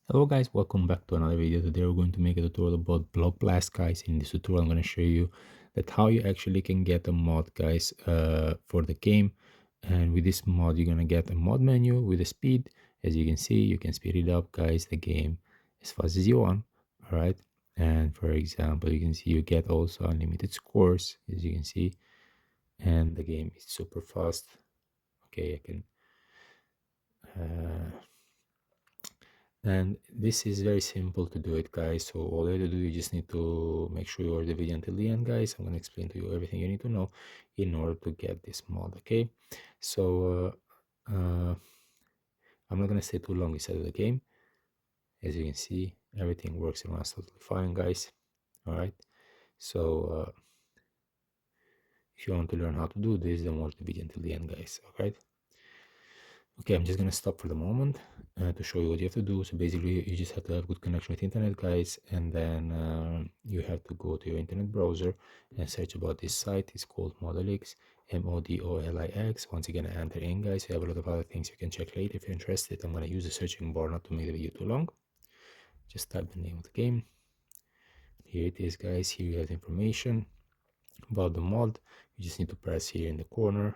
Hello guys, welcome back to another video. Today we're going to make a tutorial about block blast, guys. In this tutorial I'm going to show you that how you actually can get a mod, guys, for the game. And with this mod you're going to get a mod menu with a speed. As you can see, you can speed it up, guys, the game as fast as you want. All right, and for example you can see you get also unlimited scores, as you can see, and the game is super fast. Okay, I can uh, and this is very simple to do it, guys. So all you have to do, you just need to make sure you watch the video until the end, guys. I'm going to explain to you everything you need to know in order to get this mod. Okay, so I'm not going to stay too long inside of the game. As you can see, everything works and runs totally fine, guys. All right, so if you want to learn how to do this, then watch the video until the end, guys. All right. Okay, I'm just gonna stop for the moment to show you what you have to do. So basically, you just have to have good connection with internet, guys, and then you have to go to your internet browser and search about this site. It's called Modolix, Modolix. Once again, enter in, guys. You have a lot of other things you can check later if you're interested. I'm gonna use the searching bar not to make the video too long. Just type the name of the game. Here it is, guys. Here you have information about the mod. You just need to press here in the corner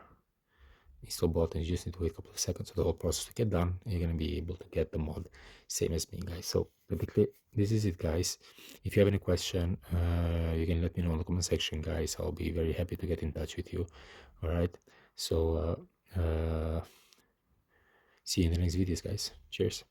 install button. You just need to wait a couple of seconds for the whole process to get done, and you're going to be able to get the mod same as me, guys. So basically this is it, guys. If you have any question, you can let me know in the comment section, guys. I'll be very happy to get in touch with you. All right, so see you in the next videos, guys. Cheers.